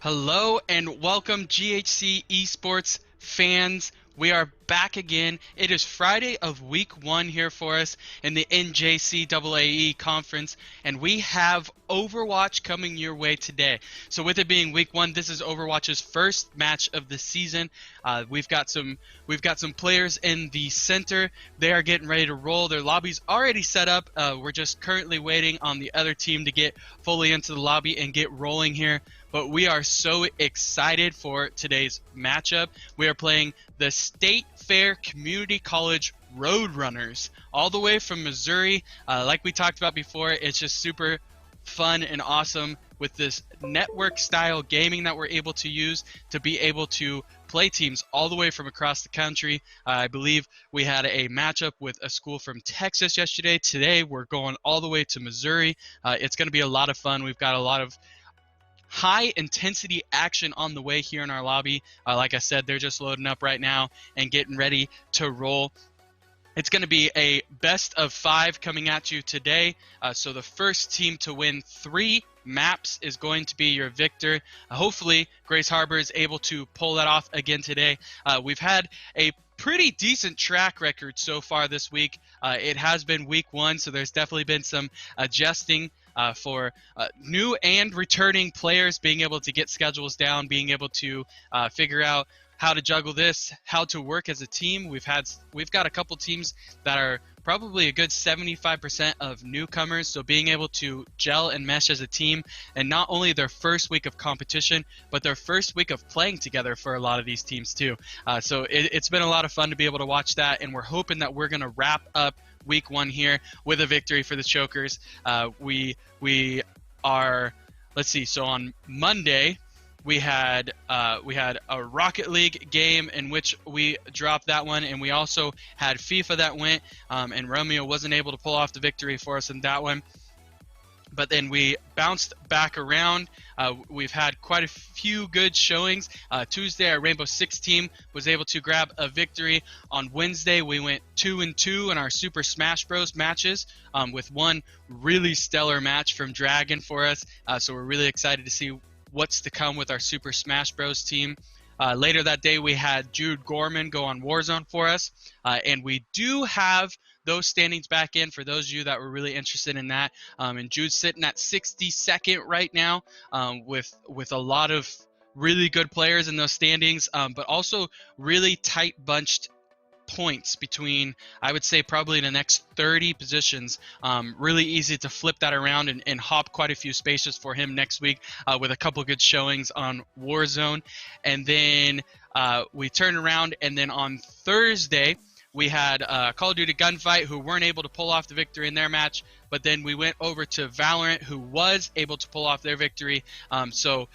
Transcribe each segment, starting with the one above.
Hello and welcome GHC Esports fans. We are back again. It is Friday of week 1 here for us in the NJCAAE conference, and we have Overwatch coming your way today. So with it being week 1, this is Overwatch's first match of the season. We've got some players in the center. They are getting ready to roll. Their lobby's already set up. We're just currently waiting on the other team to get fully into the lobby and get rolling here. But we are so excited for today's matchup. We are playing the State Fair Community College Roadrunners, all the way from Missouri. Like we talked about before, it's just super fun and awesome with this network-style gaming that we're able to use to be able to play teams all the way from across the country. I believe we had a matchup with a school from Texas yesterday. Today, we're going all the way to Missouri. It's going to be a lot of fun. We've got a lot of high intensity action on the way here in our lobby. Like I said, they're just loading up right now and getting ready to roll. It's going to be a best of 5 coming at you today. So the first team to win 3 maps is going to be your victor. Hopefully, Grace Harbor is able to pull that off again today. We've had a pretty decent track record so far this week. It has been week 1, so there's definitely been some adjusting for new and returning players, being able to get schedules down, being able to figure out how to juggle this, how to work as a team. We've got a couple teams that are probably a good 75% of newcomers, so being able to gel and mesh as a team, and not only their first week of competition, but their first week of playing together for a lot of these teams too. So it's been a lot of fun to be able to watch that, and we're hoping that we're going to wrap up week 1 here with a victory for the Chokers. We are, let's see, so on Monday we had a Rocket League game in which we dropped that one, and we also had FIFA that went, and Romeo wasn't able to pull off the victory for us in that one. But then we bounced back around. We've had quite a few good showings. Tuesday, our Rainbow Six team was able to grab a victory. On Wednesday, we went 2-2 in our Super Smash Bros. Matches, with one really stellar match from Dragon for us. So we're really excited to see what's to come with our Super Smash Bros. Team. Later that day, we had Jude Gorman go on Warzone for us, and we do have those standings back in for those of you that were really interested in that. And Jude's sitting at 62nd right now, with a lot of really good players in those standings, but also really tight bunched points between, I would say, probably the next 30 positions. Really easy to flip that around and hop quite a few spaces for him next week, with a couple good showings on Warzone. And then we turn around, and then on Thursday we had Call of Duty Gunfight, who weren't able to pull off the victory in their match, but then we went over to Valorant, who was able to pull off their victory. So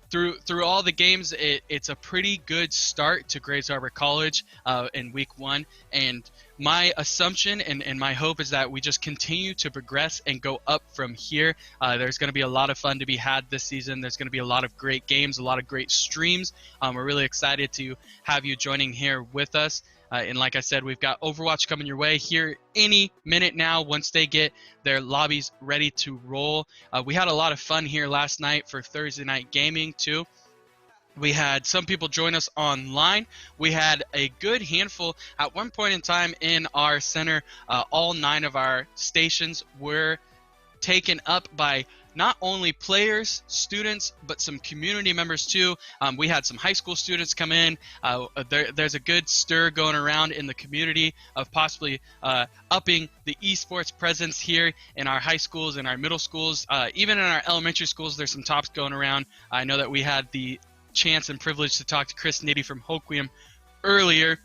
through all the games, it's a pretty good start to Grace Harbor College in week 1. And my assumption and my hope is that we just continue to progress and go up from here. There's going to be a lot of fun to be had this season. There's going to be a lot of great games, a lot of great streams. We're really excited to have you joining here with us. And like I said, we've got Overwatch coming your way here any minute now once they get their lobbies ready to roll. We had a lot of fun here last night for Thursday night gaming too. We had some people join us online. We had a good handful. At one point in time in our center, all 9 of our stations were taken up by not only players, students, but some community members too. We had some high school students come in. There's a good stir going around in the community of possibly upping the esports presence here in our high schools and our middle schools. Even in our elementary schools, there's some talks going around. I know that we had the chance and privilege to talk to Chris Nitty from Hoquiam earlier,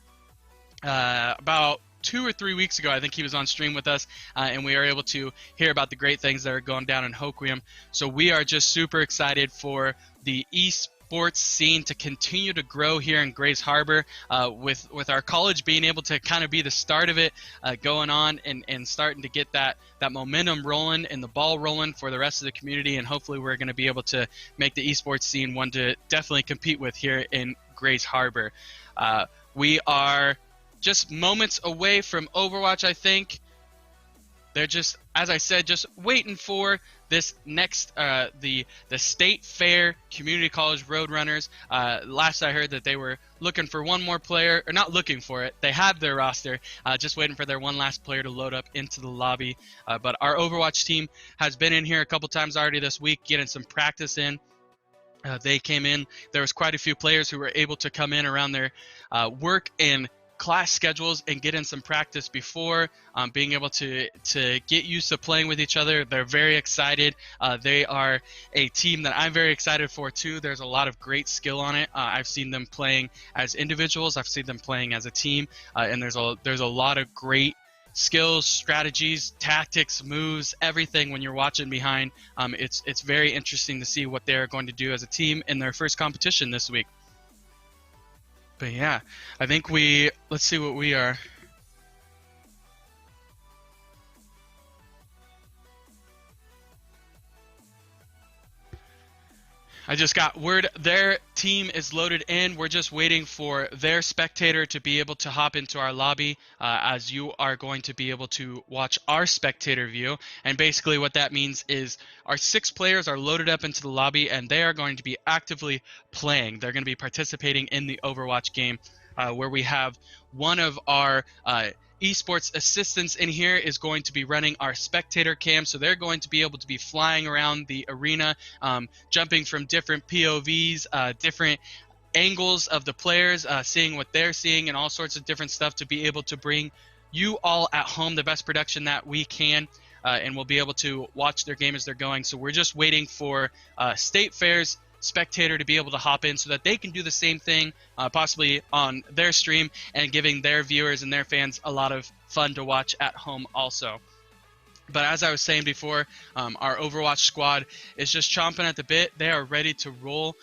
about 2 or 3 weeks ago. I think he was on stream with us, and we are able to hear about the great things that are going down in Hoquiam. So we are just super excited for the esports scene to continue to grow here in Grace Harbor, with our college being able to kind of be the start of it, going on and starting to get that momentum rolling and the ball rolling for the rest of the community. And hopefully we're going to be able to make the esports scene one to definitely compete with here in Grace Harbor. We are just moments away from Overwatch, I think. they're just, as I said, just waiting for this next the state fair community college roadrunners. Last I heard that they were looking for one more player, or not looking for it, they have their roster, just waiting for their one last player to load up into the lobby. But our Overwatch team has been in here a couple times already this week, getting some practice in. They came in. There was quite a few players who were able to come in around their work and class schedules and get in some practice before being able to get used to playing with each other. They're very excited. They are a team that I'm very excited for too. There's a lot of great skill on it. I've seen them playing as individuals. I've seen them playing as a team, and there's a lot of great skills, strategies, tactics, moves, everything when you're watching behind. It's very interesting to see what they're going to do as a team in their first competition this week. But yeah, I think let's see what we are. I just got word their team is loaded in. We're just waiting for their spectator to be able to hop into our lobby, as you are going to be able to watch our spectator view. And basically what that means is our 6 players are loaded up into the lobby, and they are going to be actively playing. They're going to be participating in the Overwatch game, where we have one of our esports assistants in here is going to be running our spectator cam, so they're going to be able to be flying around the arena, jumping from different POVs, different angles of the players, seeing what they're seeing and all sorts of different stuff to be able to bring you all at home the best production that we can, and we'll be able to watch their game as they're going. So we're just waiting for State Fair's spectator to be able to hop in so that they can do the same thing, possibly on their stream, and giving their viewers and their fans a lot of fun to watch at home also. But as I was saying before, our Overwatch squad is just chomping at the bit. They are ready to roll.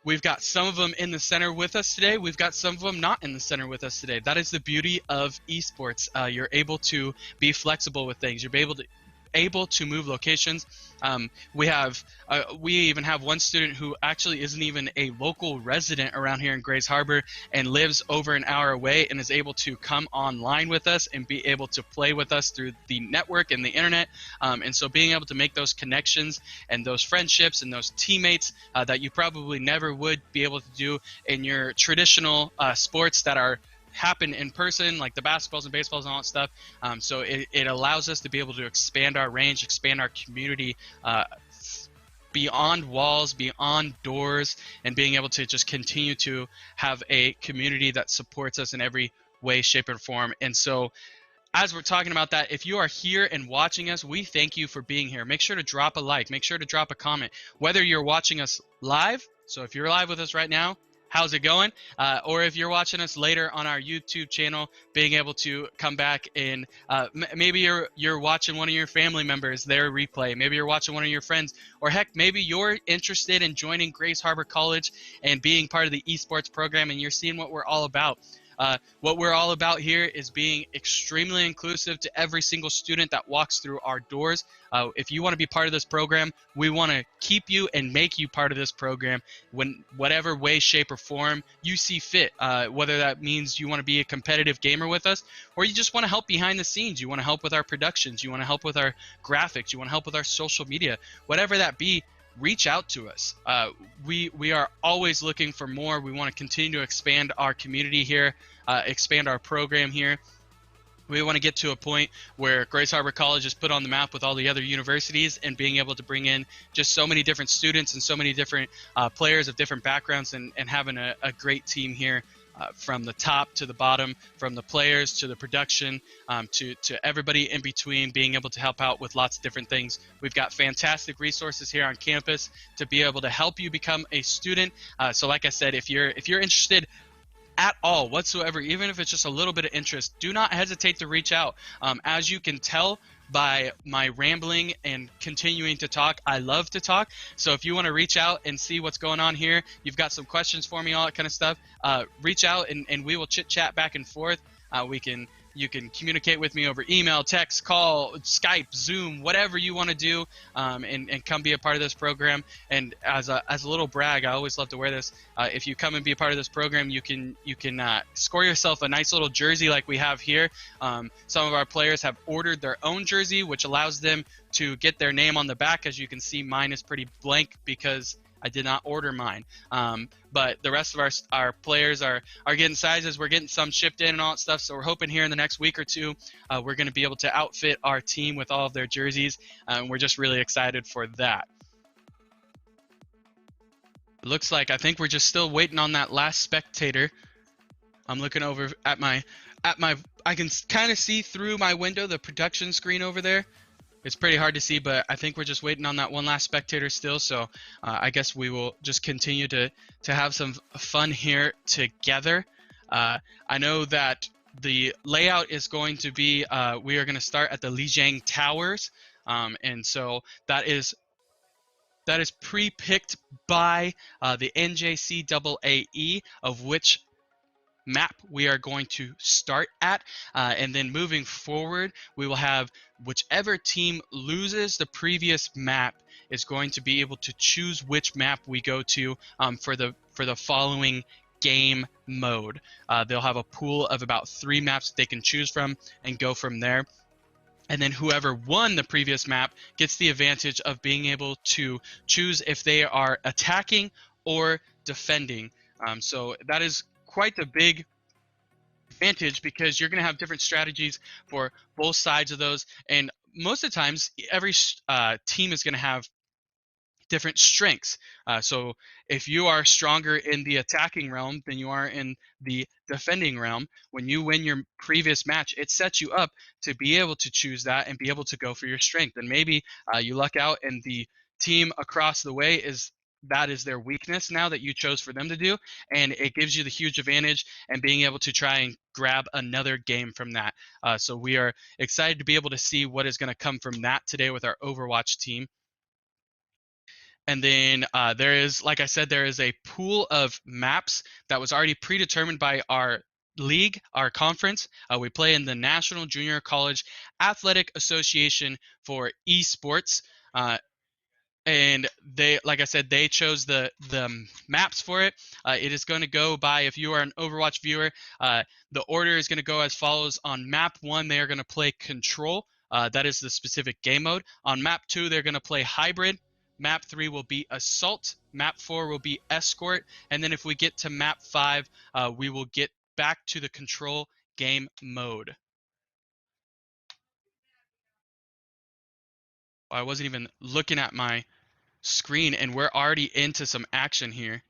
We've got some of them in the center with us today. We've got some of them not in the center with us today. That is the beauty of esports. You're able to be flexible with things. You're able to move locations. We even have one student who actually isn't even a local resident around here in Grays Harbor and lives over an hour away and is able to come online with us and be able to play with us through the network and the internet. And so being able to make those connections and those friendships and those teammates that you probably never would be able to do in your traditional sports that happen in person, like the basketballs and baseballs and all that stuff. So it allows us to be able to expand our range, expand our community beyond walls, beyond doors, and being able to just continue to have a community that supports us in every way, shape, or form. And so as we're talking about that, if you are here and watching us, we thank you for being here. Make sure to drop a like, make sure to drop a comment, whether you're watching us live. So if you're live with us right now, how's it going? Or if you're watching us later on our YouTube channel, being able to come back and maybe you're watching one of your family members, their replay. Maybe you're watching one of your friends, or heck, maybe you're interested in joining Grays Harbor College and being part of the esports program, and you're seeing what we're all about. What we're all about here is being extremely inclusive to every single student that walks through our doors. If you want to be part of this program, we want to keep you and make you part of this program when whatever way, shape, or form you see fit. Whether that means you want to be a competitive gamer with us, or you just want to help behind the scenes. You want to help with our productions. You want to help with our graphics. You want to help with our social media. Whatever that be, reach out to us. We are always looking for more. We want to continue to expand our community here, expand our program here. We want to get to a point where Grays Harbor College is put on the map with all the other universities, and being able to bring in just so many different students and so many different players of different backgrounds, and having a great team here. From the top to the bottom, from the players to the production, to everybody in between, being able to help out with lots of different things. We've got fantastic resources here on campus to be able to help you become a student. So like I said, if you're interested at all whatsoever, even if it's just a little bit of interest, do not hesitate to reach out. As you can tell by my rambling and continuing to talk, I love to talk. So if you want to reach out and see what's going on here, you've got some questions for me, all that kind of stuff, reach out and we will chit chat back and forth. We can You can communicate with me over email, text, call, Skype, Zoom, whatever you want to do, and come be a part of this program. And as a little brag, I always love to wear this. If you come and be a part of this program, you can score yourself a nice little jersey like we have here. Some of our players have ordered their own jersey, which allows them to get their name on the back. As you can see, mine is pretty blank because I did not order mine. But the rest of our players are getting sizes. We're getting some shipped in and all that stuff. So we're hoping here in the next week or two, we're going to be able to outfit our team with all of their jerseys. We're just really excited for that. It looks like I think we're just still waiting on that last spectator. I'm looking over at my I can kind of see through my window the production screen over there. It's pretty hard to see, but I think we're just waiting on that one last spectator still. So I guess we will just continue to have some fun here together. I know that the layout is going to be, we are going to start at the Lijiang Towers. And so that is pre-picked by the NJCAAE of which map we are going to start at, and then moving forward we will have whichever team loses the previous map is going to be able to choose which map we go to for the following game mode. They'll have a pool of about 3 maps that they can choose from and go from there. And then whoever won the previous map gets the advantage of being able to choose if they are attacking or defending. So that is quite a big advantage because you're going to have different strategies for both sides of those. And most of the times, every team is going to have different strengths. So if you are stronger in the attacking realm than you are in the defending realm, when you win your previous match, it sets you up to be able to choose that and be able to go for your strength. And maybe you luck out and the team across the way is their weakness now that you chose for them to do, and it gives you the huge advantage and being able to try and grab another game from that. So we are excited to be able to see what is going to come from that today with our Overwatch team. And then there is, like I said, there is a pool of maps that was already predetermined by our league, our conference. We play in the National Junior College Athletic Association for esports. And they, like I said, they chose the maps for it. It is going to go by, if you are an Overwatch viewer, the order is going to go as follows. On map 1, they are going to play Control. That is the specific game mode. On map 2, they're going to play Hybrid. Map 3 will be Assault. Map 4 will be Escort. And then if we get to map 5, we will get back to the Control game mode. I wasn't even looking at my screen, and we're already into some action here.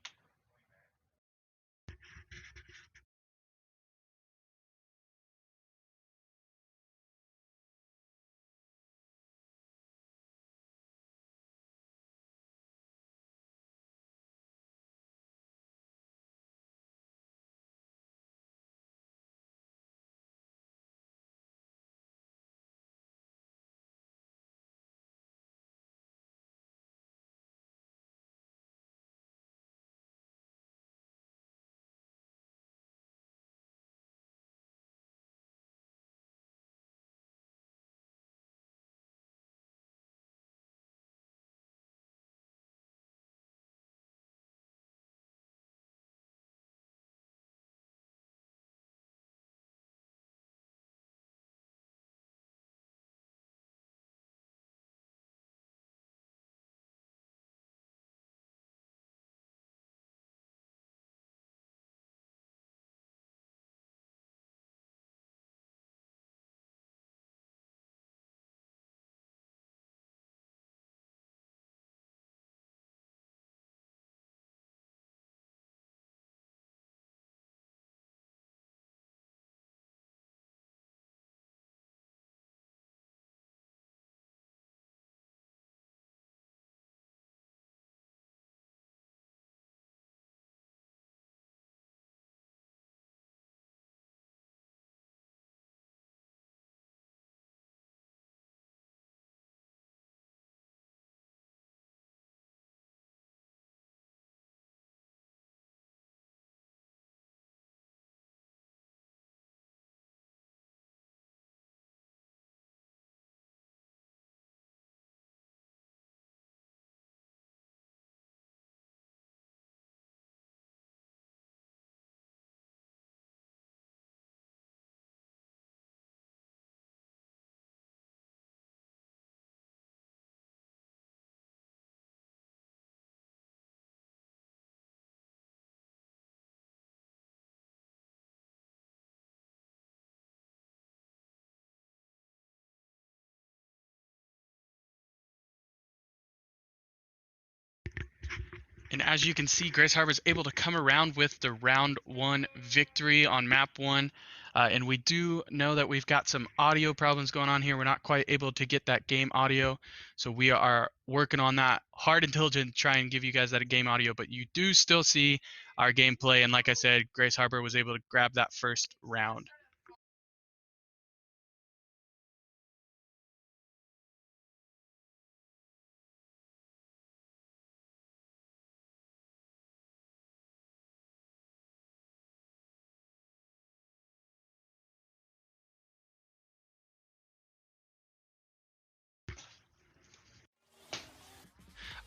And as you can see, Grace Harbor is able to come around with the round 1 victory on map 1. And we do know that we've got some audio problems going on here. We're not quite able to get that game audio. So we are working on that hard and diligent to try and give you guys that game audio. But you do still see our gameplay. And like I said, Grace Harbor was able to grab that first round.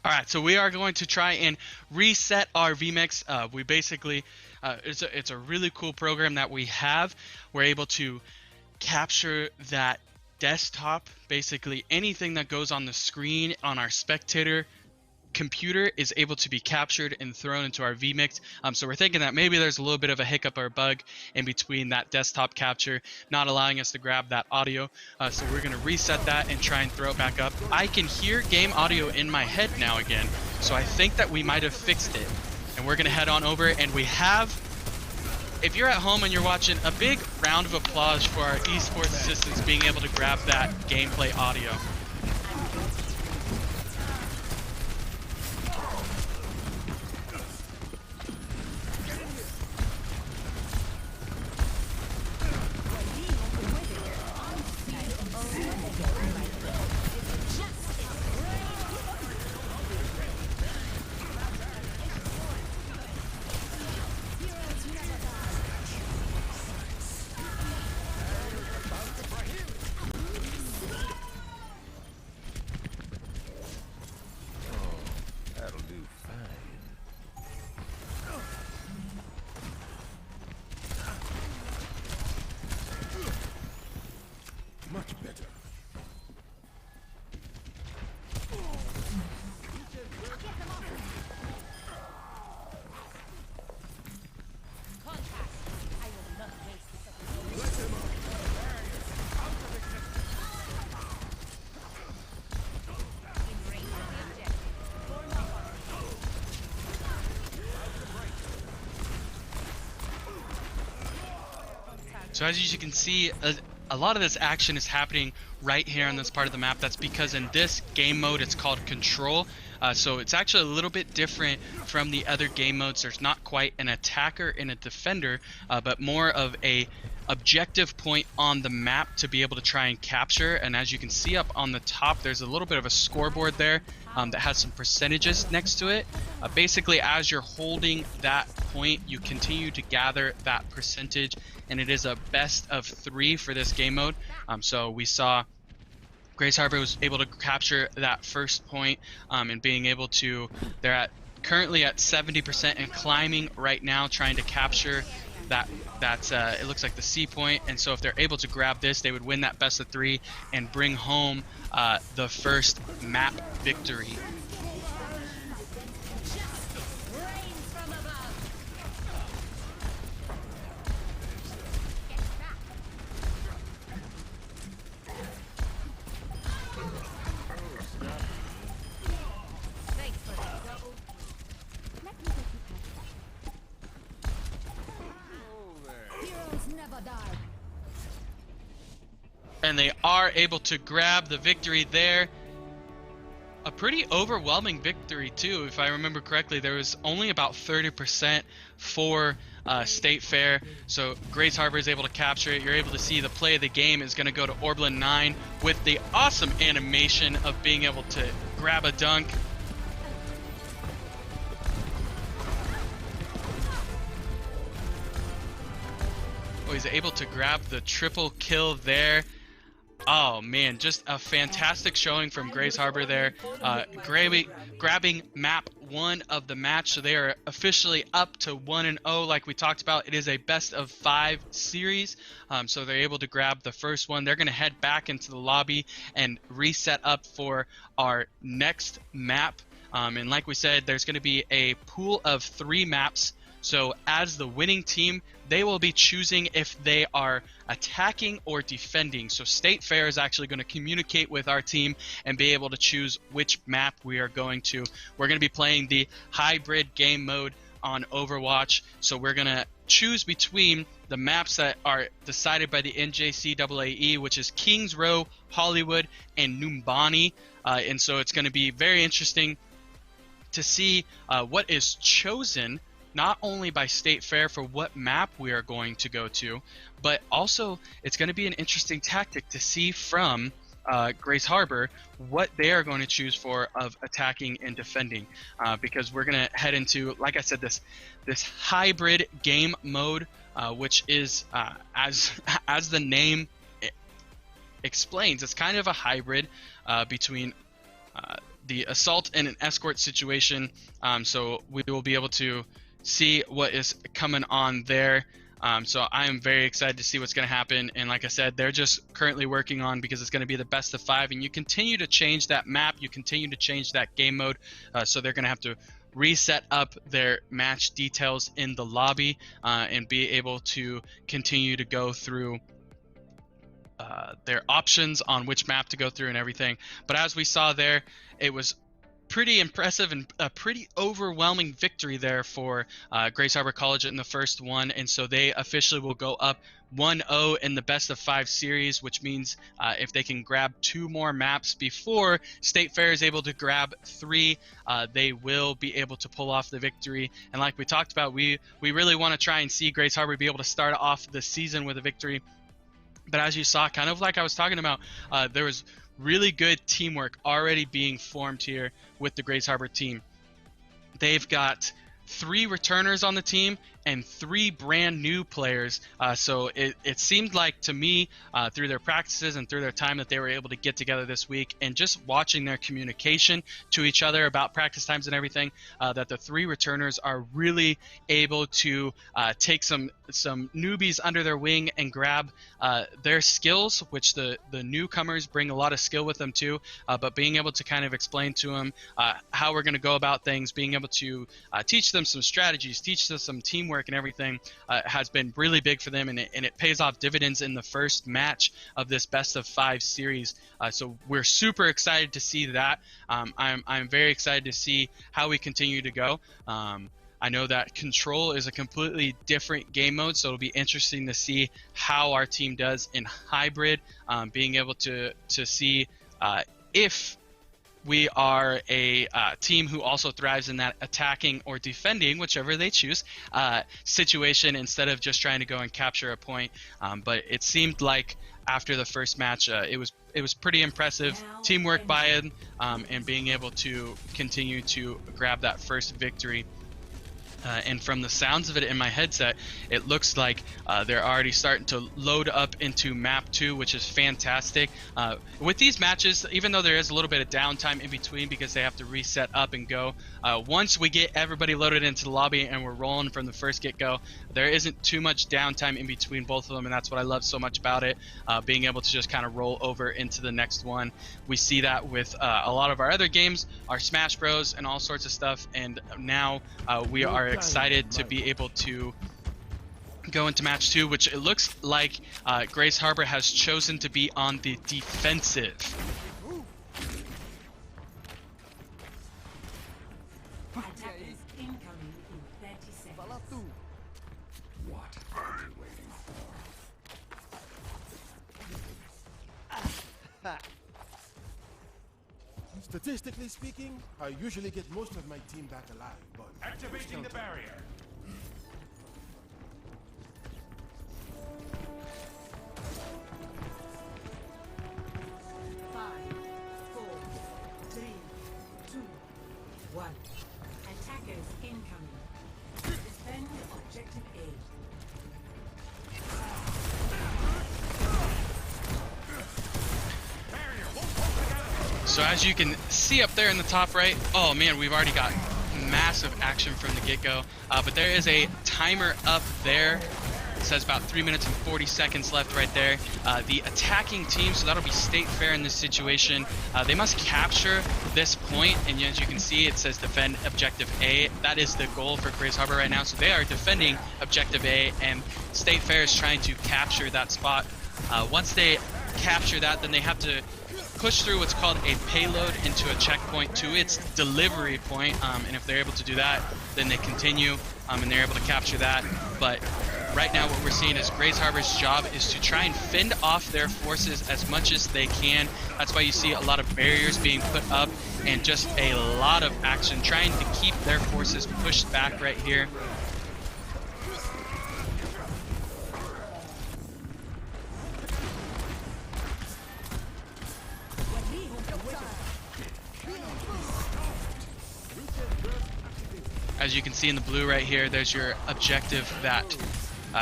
All right, so we are going to try and reset our vmix. We basically, it's a really cool program that we have. We're able to capture that desktop, basically anything that goes on the screen on our spectator computer is able to be captured and thrown into our vmix. So we're thinking that maybe there's a little bit of a hiccup or a bug in between that desktop capture not allowing us to grab that audio. So we're going to reset that and try and throw it back up. I can hear game audio in my head now again, so I think that we might have fixed it. And we're going to head on over, and we have, if you're at home and you're watching, a big round of applause for our esports assistants being able to grab that gameplay audio. So as you can see, a lot of this action is happening right here on this part of the map. That's because in this game mode, it's called Control. So it's actually a little bit different from the other game modes. There's not quite an attacker and a defender, but more of a objective point on the map to be able to try and capture. And as you can see up on the top, there's a little bit of a scoreboard there that has some percentages next to it. Basically, as you're holding that point, you continue to gather that percentage, and it is a best of 3 for this game mode. So we saw Grace Harbor was able to capture that first point, and being able to, they're currently at 70% and climbing right now, trying to capture that's it looks like the C point. And so if they're able to grab this, they would win that best of 3 and bring home the first map victory. And they are able to grab the victory there. A pretty overwhelming victory too, if I remember correctly. There was only about 30% for State Fair, so Grace Harbor is able to capture it. You're able to see the play of the game is going to go to Orblin 9 with the awesome animation of being able to grab a dunk. Oh, he's able to grab the triple kill there. Oh man, just a fantastic showing from Grace Harbor there, grabbing map 1 of the match. So they are officially up to 1-0 like we talked about. It is a best of 5 series, so they're able to grab the first one. They're going to head back into the lobby and reset up for our next map. And like we said, there's going to be a pool of 3 maps. So as the winning team, they will be choosing if they are attacking or defending. So State Fair is actually going to communicate with our team and be able to choose which map we are going to. We're going to be playing the hybrid game mode on Overwatch. So we're going to choose between the maps that are decided by the NJCAAE, which is Kings Row, Hollywood, and Numbani. And so it's going to be very interesting to see what is chosen, not only by State Fair for what map we are going to go to, but also it's going to be an interesting tactic to see from Grace Harbor what they are going to choose for of attacking and defending, because we're going to head into, like I said, this hybrid game mode, which is as the name explains, it's kind of a hybrid between the assault and an escort situation. So we will be able to see what is coming on there. So I am very excited to see what's going to happen. And like I said, they're just currently working on, because it's going to be the best of 5, and you continue to change that map, you continue to change that game mode. So they're going to have to reset up their match details in the lobby and be able to continue to go through their options on which map to go through and everything. But as we saw there, it was pretty impressive and a pretty overwhelming victory there for Grace Harbor College in the first one, and so they officially will go up 1-0 in the best of 5 series, which means if they can grab 2 more maps before State Fair is able to grab 3, they will be able to pull off the victory. And like we talked about, we really want to try and see Grace Harbor be able to start off the season with a victory. But as you saw, kind of like I was talking about, there was really good teamwork already being formed here with the Grace Harbor team. They've got 3 returners on the team and 3 brand new players. So it seemed like to me through their practices and through their time that they were able to get together this week, and just watching their communication to each other about practice times and everything, that the 3 returners are really able to take some newbies under their wing and grab their skills, which the newcomers bring a lot of skill with them too, but being able to kind of explain to them how we're going to go about things, being able to teach them some strategies, teach them some teamwork and everything, has been really big for them, and it pays off dividends in the first match of this best of 5 series. So we're super excited to see that. I'm very excited to see how we continue to go. I know that Control is a completely different game mode, so it'll be interesting to see how our team does in hybrid, being able to see if we are a team who also thrives in that attacking or defending, whichever they choose, situation, instead of just trying to go and capture a point. But it seemed like after the first match, it was pretty impressive teamwork by it, and being able to continue to grab that first victory. And from the sounds of it in my headset, it looks like they're already starting to load up into map 2, which is fantastic. With these matches, even though there is a little bit of downtime in between because they have to reset up and go, once we get everybody loaded into the lobby and we're rolling from the first get-go, there isn't too much downtime in between both of them, and that's what I love so much about it, being able to just kind of roll over into the next one. We see that with a lot of our other games, our Smash Bros, and all sorts of stuff, and now we are excited to be able to go into match 2, which it looks like Grace Harbor has chosen to be on the defensive. Attackers incoming in 30 seconds. What are you waiting for? Statistically speaking, I usually get most of my team back alive, but... Activating the barrier. Five, 4, 3, 2, 1. Attackers incoming. Defend objective A. So as you can see up there in the top right, oh man, we've already got massive action from the get-go, but there is a timer up there says about 3 minutes and 40 seconds left right there. The attacking team, so that'll be State Fair in this situation, they must capture this point, and as you can see, it says defend objective A. That is the goal for Grace Harbor right now, so they are defending objective A, and State Fair is trying to capture that spot. Once they capture that, then they have to push through what's called a payload into a checkpoint to its delivery point, and if they're able to do that, then they continue, and they're able to capture that. But right now what we're seeing is Grace Harbor's job is to try and fend off their forces as much as they can. That's why you see a lot of barriers being put up and just a lot of action trying to keep their forces pushed back right here. As you can see in the blue right here, there's your objective that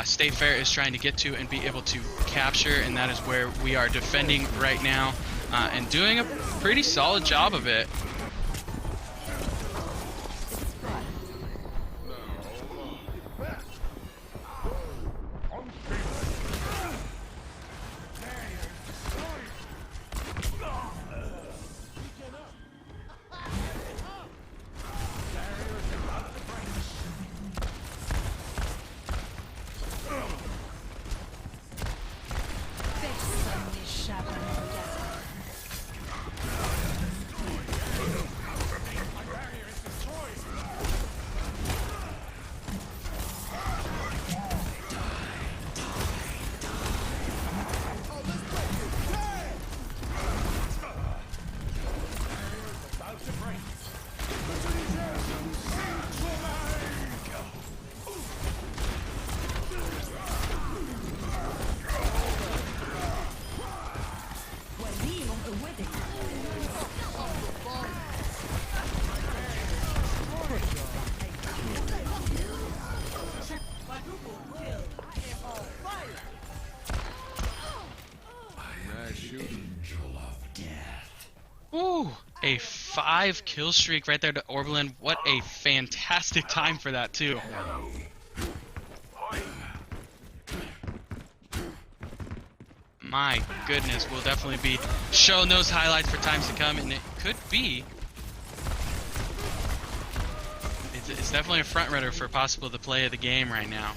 State Fair is trying to get to and be able to capture, and that is where we are defending right now, and doing a pretty solid job of it. Ooh, a 5 kill streak right there to Orbelin. What a fantastic time for that too. My goodness, we'll definitely be showing those highlights for times to come, and it could be, it's definitely a front runner for possible the play of the game right now.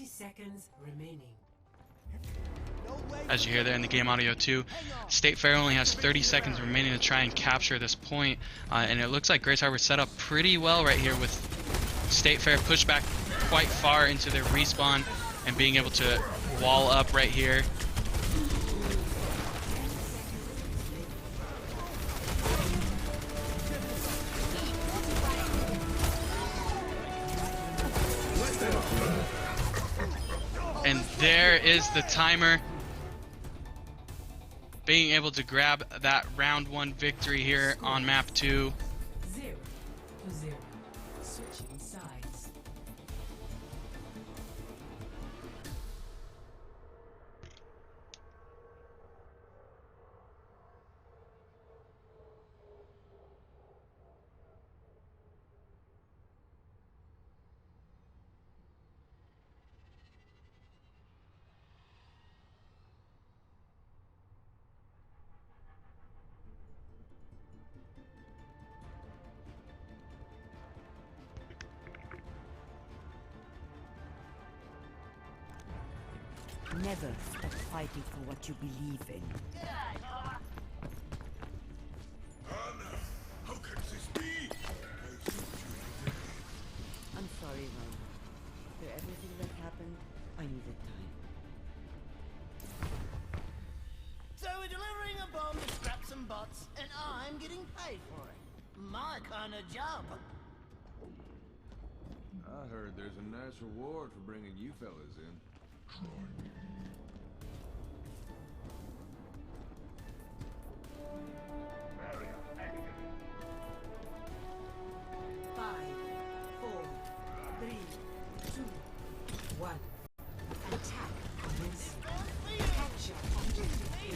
Seconds remaining. As you hear there in the game audio too, State Fair only has 30 seconds remaining to try and capture this point, and it looks like Grace Harbor set up pretty well right here with State Fair pushed back quite far into their respawn and being able to wall up right here. And there is the timer, being able to grab that round 1 victory here on map 2. 0-0. Switching sides. Never stop fighting for what you believe in. How could this be? I'm sorry, Ryan. After everything that happened, I needed time. So we're delivering a bomb to scrap some bots, and I'm getting paid for it. My kind of job. I heard there's a nice reward for bringing you fellas in. Barrier activated. 5, 4, 3, 2, 1. Attack commencing. Capture objective A.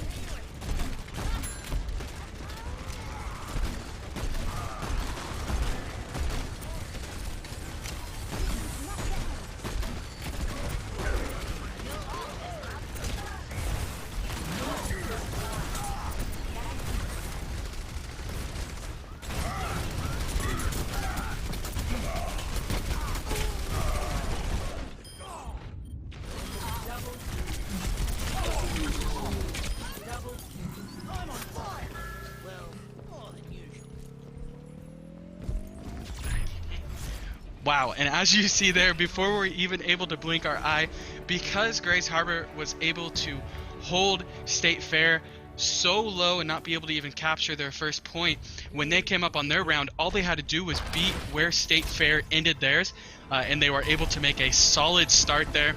Wow, and as you see there, before we're even able to blink our eye, because Grace Harbor was able to hold State Fair so low and not be able to even capture their first point, when they came up on their round, all they had to do was beat where State Fair ended theirs, and they were able to make a solid start there.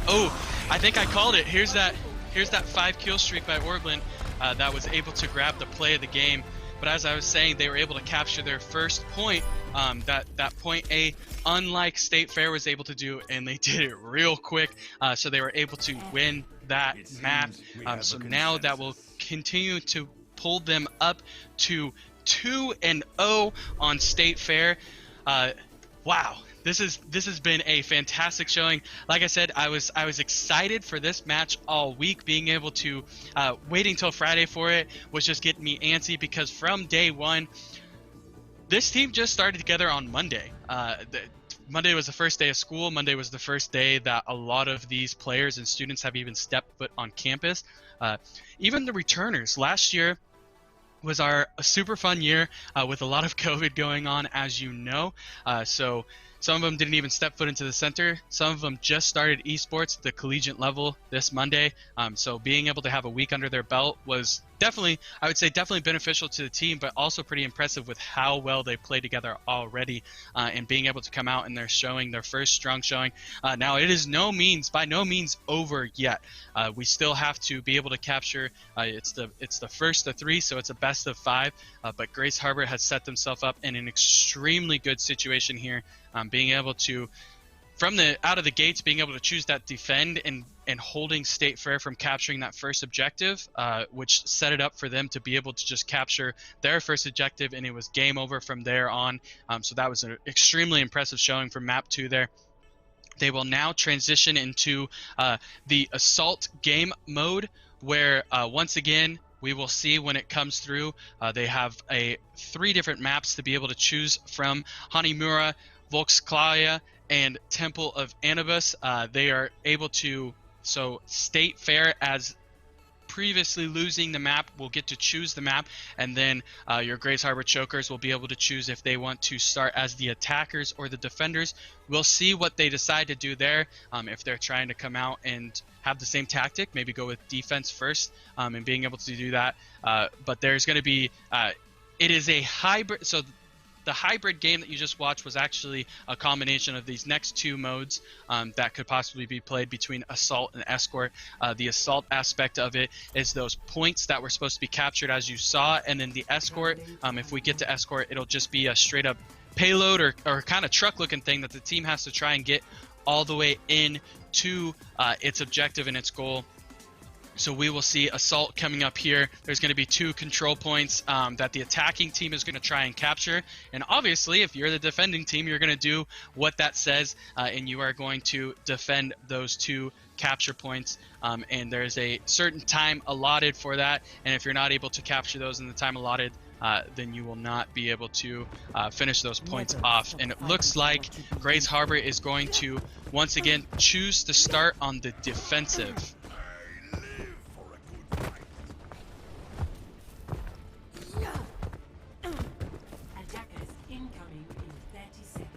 Oh, I think I called it. Here's that 5 kill streak by Orblin that was able to grab the play of the game. But as I was saying, they were able to capture their first point, that point A, unlike State Fair was able to do, and they did it real quick. So they were able to win that It map. seems we have So a now that will consensus. continue to pull them up to 2-0 on State Fair. Wow. This has been a fantastic showing. Like I said, I was excited for this match all week. Being able to waiting till Friday for it was just getting me antsy, because from day one, this team just started together on Monday. Monday was the first day of school. Monday was the first day that a lot of these players and students have even stepped foot on campus. Even the returners. Last year was a super fun year with a lot of COVID going on, as you know. So some of them didn't even step foot into the center. Some of them just started esports, the collegiate level, this Monday. So being able to have a week under their belt was definitely, I would say, definitely beneficial to the team, but also pretty impressive with how well they play together already, and being able to come out and they're showing their first strong showing. Now it is by no means over yet. We still have to be able to capture. It's the first of 3, so it's a best of 5. But Grace Harbor has set themselves up in an extremely good situation here, being able to, from the out of the gates, being able to choose that defend and holding State Fair from capturing that first objective, which set it up for them to be able to just capture their first objective, and it was game over from there on. So that was an extremely impressive showing from map 2 there. They will now transition into the assault game mode, where once again we will see when it comes through. They have 3 different maps to be able to choose from: Hanimura, Volksklaia, and Temple of Anubis. They are able to, so State Fair, as previously losing the map, will get to choose the map, and then your Grace Harbor Chokers will be able to choose if they want to start as the attackers or the defenders. We'll see what they decide to do there. If they're trying to come out and have the same tactic, maybe go with defense first, and being able to do that. But there's going to be, it is a hybrid, so the hybrid game that you just watched was actually a combination of these next 2 modes that could possibly be played between assault and escort. The assault aspect of it is those points that were supposed to be captured, as you saw, and then the escort, if we get to escort, it'll just be a straight up payload or kind of truck looking thing that the team has to try and get all the way in to its objective and its goal. So we will see assault coming up here. There's going to be 2 control points that the attacking team is going to try and capture. And obviously, if you're the defending team, you're going to do what that says, and you are going to defend those 2 capture points. And there's a certain time allotted for that. And if you're not able to capture those in the time allotted, then you will not be able to finish those points off. And it looks like Grace Harbor is going to once again choose to start on the defensive. Attackers incoming in 30 seconds.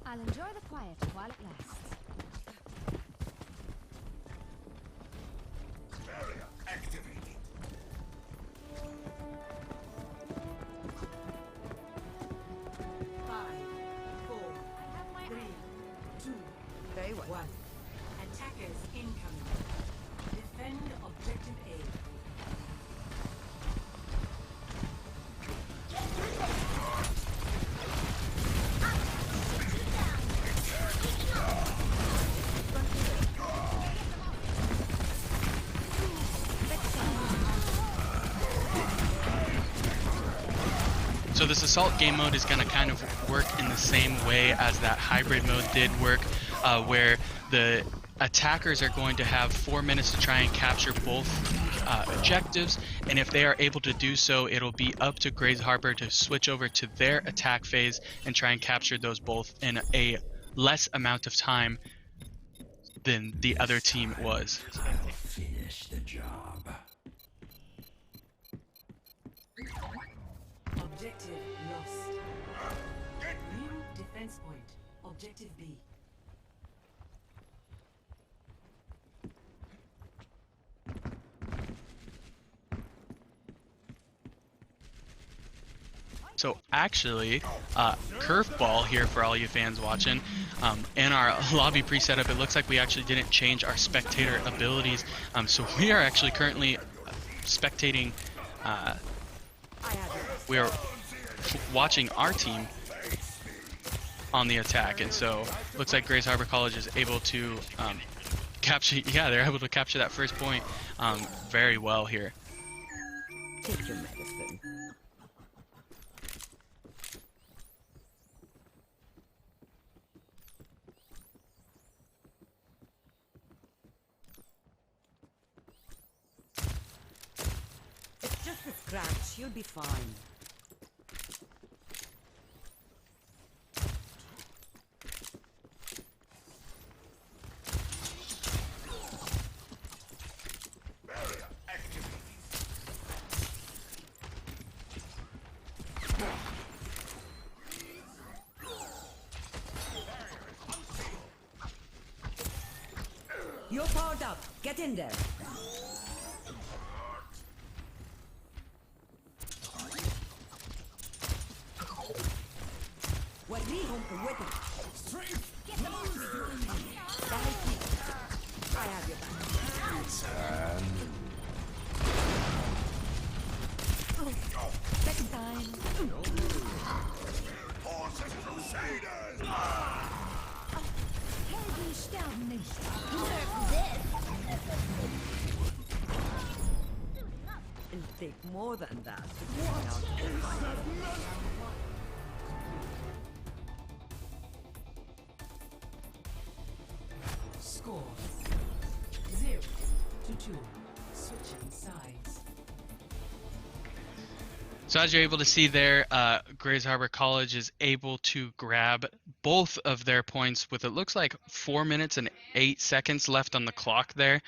I'll enjoy the quiet while it lasts. Barrier activated. 5, 4, Very well. 1. Attackers incoming. Defend objective A. So this assault game mode is going to kind of work in the same way as that hybrid mode did work, where the attackers are going to have 4 minutes to try and capture both objectives, and if they are able to do so, it'll be up to Grays Harbor to switch over to their attack phase and try and capture those both in a less amount of time than the other team was. Finish the job. Objective lost. New defense point. Objective B. So actually, curveball here for all you fans watching. In our lobby pre-setup, it looks like we actually didn't change our spectator abilities. So we are actually currently spectating. We are watching our team on the attack, and so looks like Grays Harbor College is able to capture. Yeah, they're able to capture that first point very well here. Take your medicine. It's just a scratch. You'll be fine. Barrier activated. You're powered up. Get in there. وريهم قوتك. I have your back. Second time. Horses Crusaders! Helden sterben nicht. It'll take more than that to bring out the fire. Score 0-2. Switching sides. So as you're able to see there, Grays Harbor College is able to grab both of their points with, it looks like, 4 minutes and 8 seconds left on the clock there.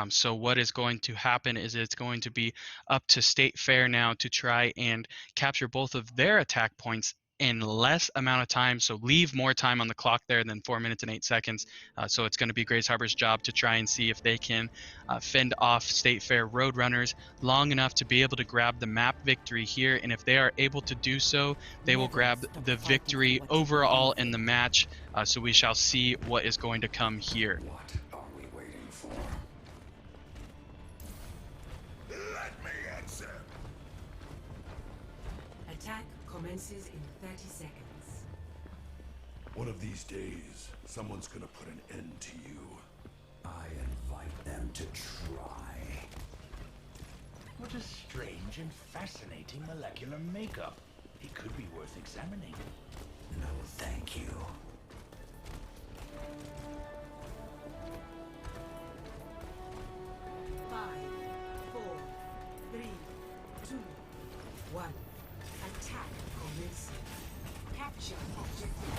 So what is going to happen is it's going to be up to State Fair now to try and capture both of their attack points in less amount of time, so leave more time on the clock there than 4 minutes and 8 seconds. So it's going to be Grays Harbor's job to try and see if they can fend off State Fair Roadrunners long enough to be able to grab the map victory here. And if they are able to do so, they will grab the victory overall in the match. So we shall see what is going to come here. What are we waiting for? Let me answer! Attack commences in 30 seconds. One of these days, someone's gonna put an end to you. I invite them to try. What a strange and fascinating molecular makeup. It could be worth examining. No, thank you. Five, 4, 3, 2, 1. Attack commencing. Capture objective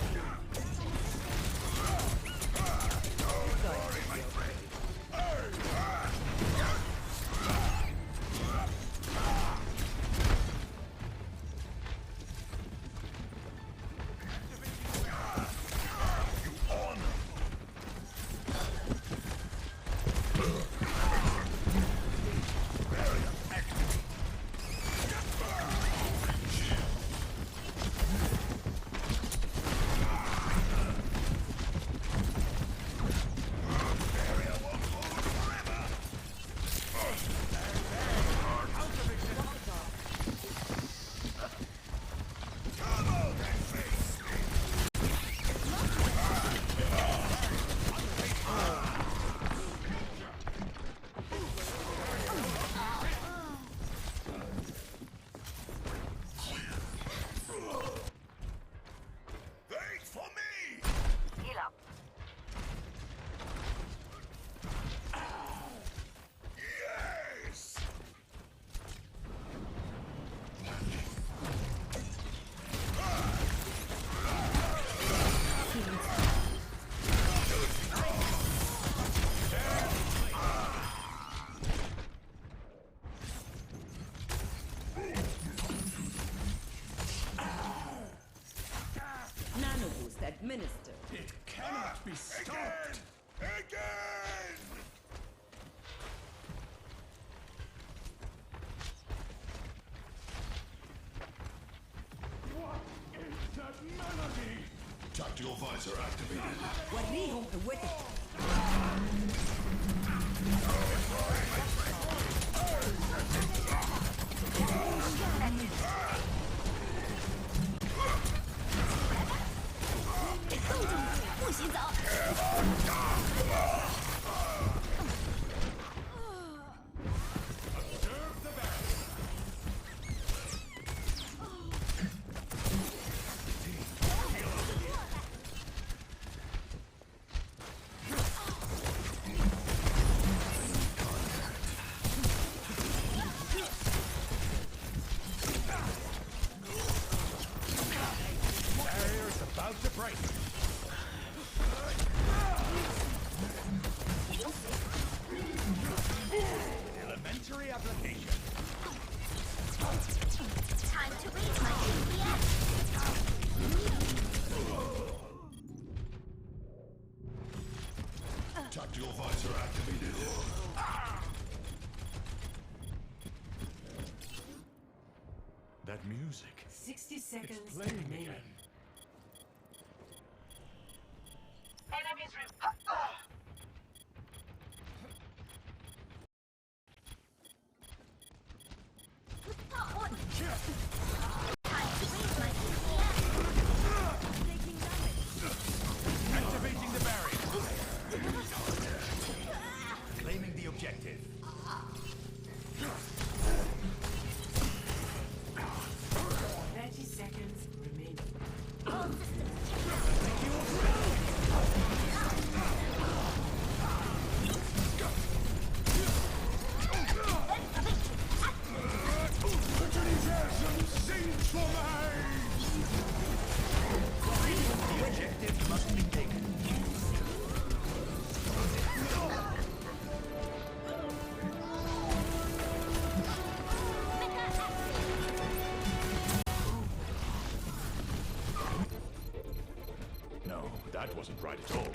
visor activated. Barrier's about to break. Elementary application. Time to raise my DPS. Tactical visor activated. That music. 60 seconds It's playing remaining. again. Activating the barrier. Claiming the objective. 30 seconds remaining. The objective must be taken. No, that wasn't right at all.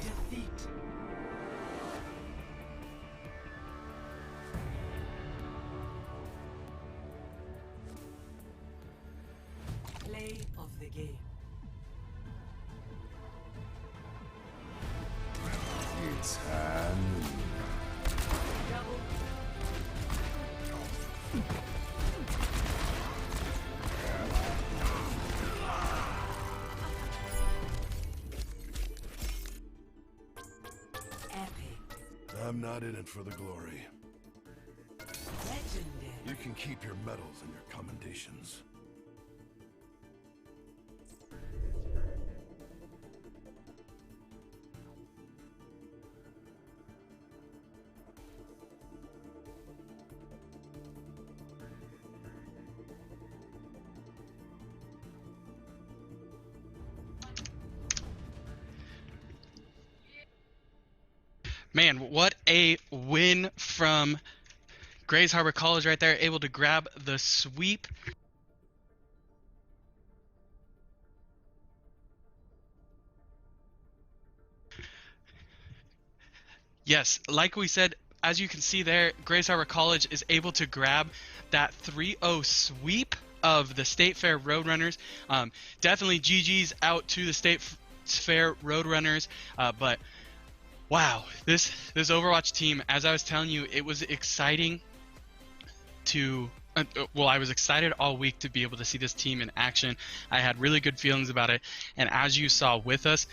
Defeat. Play of the game. It's hand. Double. Epic. I'm not in it for the glory. Legendary. You can keep your medals and your commendations. Man, what a win from Grays Harbor College right there, able to grab the sweep. Yes, like we said, as you can see there, Grays Harbor College is able to grab that 3-0 sweep of the State Fair Roadrunners. Definitely GG's out to the State Fair Roadrunners, but wow, this Overwatch team, as I was telling you, it was exciting to well, I was excited all week to be able to see this team in action. I had really good feelings about it, and as you saw with us,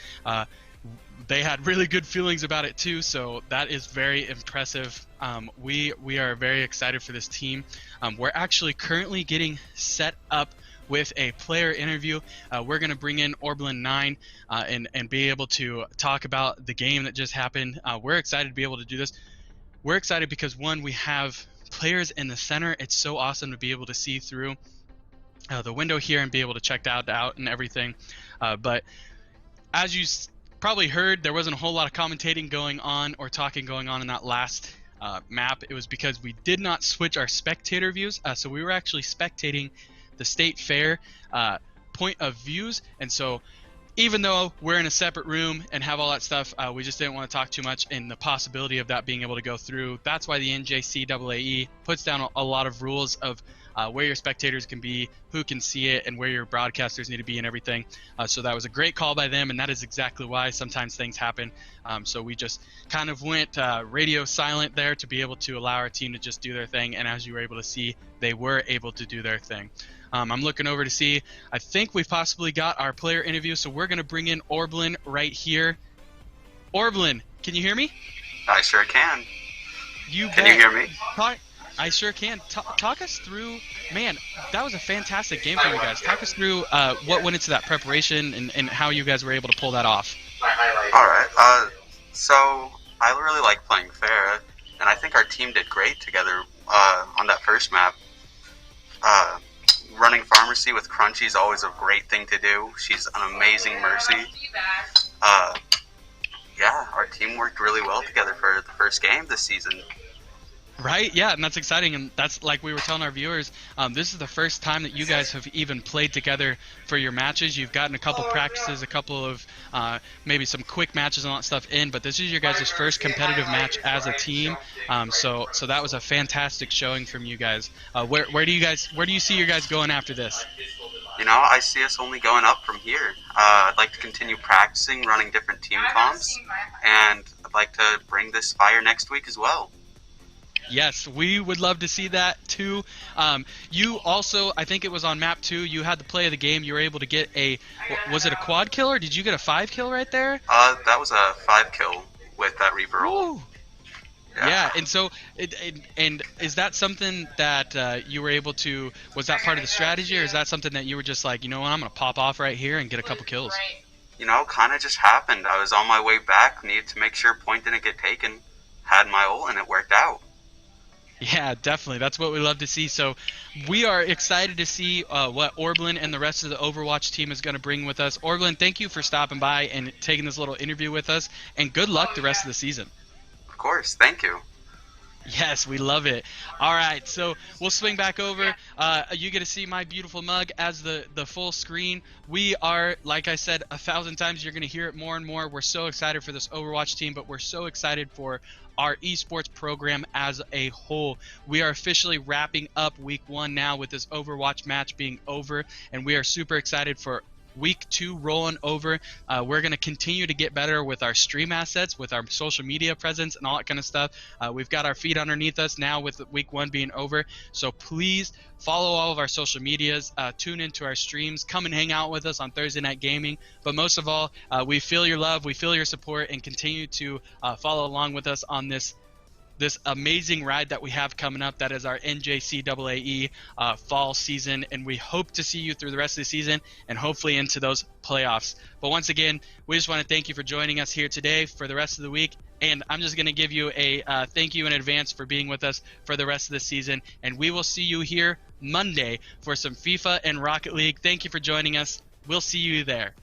they had really good feelings about it too, so that is very impressive. We are very excited for this team. We're actually currently getting set up with a player interview. We're going to bring in Orblin9 and be able to talk about the game that just happened. We're excited to be able to do this. We're excited because, one, we have players in the center. It's so awesome to be able to see through the window here and be able to check that out and everything. But as you probably heard, there wasn't a whole lot of commentating going on or talking going on in that last map. It was because we did not switch our spectator views, so we were actually spectating the State Fair point of views. And so even though we're in a separate room and have all that stuff, we just didn't want to talk too much in the possibility of that being able to go through. That's why the NJCAAE puts down a lot of rules of where your spectators can be, who can see it, and where your broadcasters need to be and everything. So that was a great call by them, and that is exactly why sometimes things happen. So we just kind of went radio silent there to be able to allow our team to just do their thing, and as you were able to see, they were able to do their thing. I'm looking over to see, I think we've possibly got our player interview, so we're going to bring in Orblin right here. Orblin, can you hear me? I sure can. You bet. Can you hear me? I sure can. Talk us through, man, that was a fantastic game for you guys. Talk us through what went into that preparation and how you guys were able to pull that off. Alright, so I really like playing Farah, and I think our team did great together on that first map. Running Pharmacy with Crunchy is always a great thing to do. She's an amazing Mercy. Yeah, our team worked really well together for the first game this season. Right, yeah, and that's exciting, and that's like we were telling our viewers, this is the first time that you guys have even played together for your matches. You've gotten a couple practices, a couple of maybe some quick matches and all that stuff in, but this is your guys' first competitive match as a team. So that was a fantastic showing from you guys. Where do you see your guys going after this? You know, I see us only going up from here. I'd like to continue practicing, running different team comps, and I'd like to bring this fire next week as well. Yes, we would love to see that too. You also, I think it was on map 2, you had the play of the game. You were able to get was it a quad kill or did you get a 5 kill right there? That was a 5 kill with that Reaper ult. Yeah, and so, and is that something that you were able to, was that part of the strategy, or is that something that you were just like, you know what, I'm going to pop off right here and get a couple kills? You know, kind of just happened. I was on my way back, needed to make sure point didn't get taken, had my ult, and it worked out. Yeah, definitely. That's what we love to see. So we are excited to see what Orblin and the rest of the Overwatch team is going to bring with us. Orblin, thank you for stopping by and taking this little interview with us, and good luck the rest of the season. Of course, thank you. Yes, we love it. All right, so we'll swing back over. You get to see my beautiful mug as the full screen. We are, like I said 1,000 times, you're going to hear it more and more. We're so excited for this Overwatch team, but we're so excited for our esports program as a whole. We are officially wrapping up week 1 now with this Overwatch match being over, and we are super excited for week 2 rolling over. We're going to continue to get better with our stream assets, with our social media presence and all that kind of stuff. We've got our feet underneath us now with week 1 being over. So please follow all of our social medias, tune into our streams, come and hang out with us on Thursday Night Gaming. But most of all, we feel your love, we feel your support, and continue to follow along with us on this amazing ride that we have coming up. That is our NJCAAE fall season, and we hope to see you through the rest of the season and hopefully into those playoffs. But once again, we just want to thank you for joining us here today for the rest of the week, and I'm just going to give you a thank you in advance for being with us for the rest of the season, and we will see you here Monday for some FIFA and Rocket League. Thank you for joining us. We'll see you there.